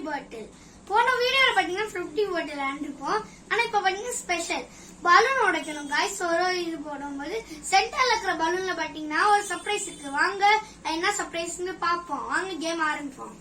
பாட்டில். போன வீடியோல பாத்தீங்கன்னா 50 பாட்டில் விளையாண்டுருப்போம். ஆனா இப்ப பாத்தீங்கன்னா ஸ்பெஷல் பலூன் உடைக்கணும் காய்ஸ். ஒரு இது போடும்போது சென்டர்ல இருக்கிற பலூன்ல பாத்தீங்கன்னா ஒரு சர்ப்ரைஸ் இருக்கு. வாங்க என்ன சர்ப்ரைஸ்னு பாப்போம். வாங்க கேம் ஆரம்பிப்போம்.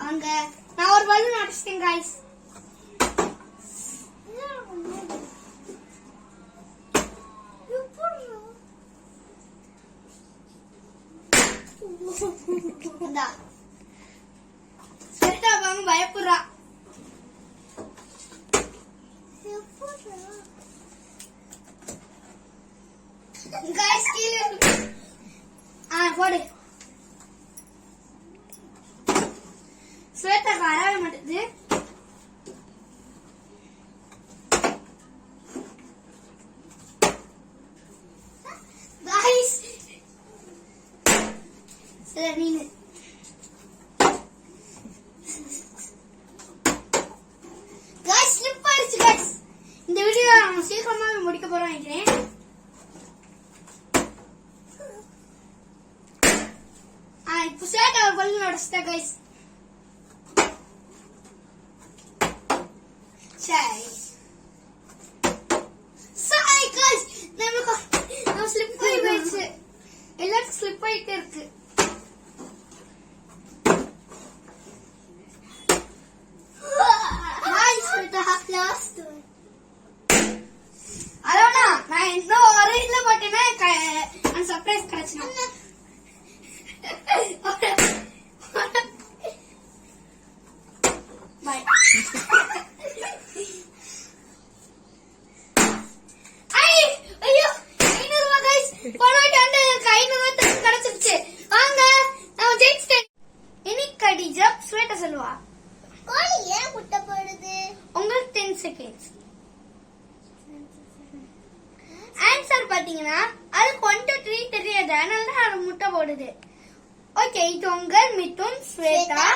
அங்க நான் ஒரு பலூன் அடிச்சிட்டேன் गाइस. இந்தா ஸ்வேதா வாங்க பயப்படுறா. गाइस கீழே போடு. ஸ்வேதா வரவே மாட்டேது. गाइस சரி गाइस ஸ்லிப் ஆயிடுச்சு गाइस. இந்த வீடியோ நம்ம சீக்கிரமா முடிக்க போறோம் நினைக்கிறேன். இப்போ ஸ்வேதா ஒரு பலூன் உடைச்சிட்டா गाइस. ஸ்லிப் ஆயிடுச்சு. எல்லாருக்கும் ஸ்லிப் ஆயிட்டே இருக்கு. அதான் நான் இன்னும் ஒரு இதுல போட்டேன்னா சர்ப்ரைஸ் கிடைச்சிடும். பாய். சொல்லுவா கோழி ஏன் முட்டை போடுது? உங்களுக்கு 10 செகண்ட்ஸ். ஆன்சர் பாத்தீங்கன்னா அது 1 to 3 தெரியாது, அதனால அது முட்டை போடுது. ஓகே, இது உங்கள் மிதுன், ஸ்வேதா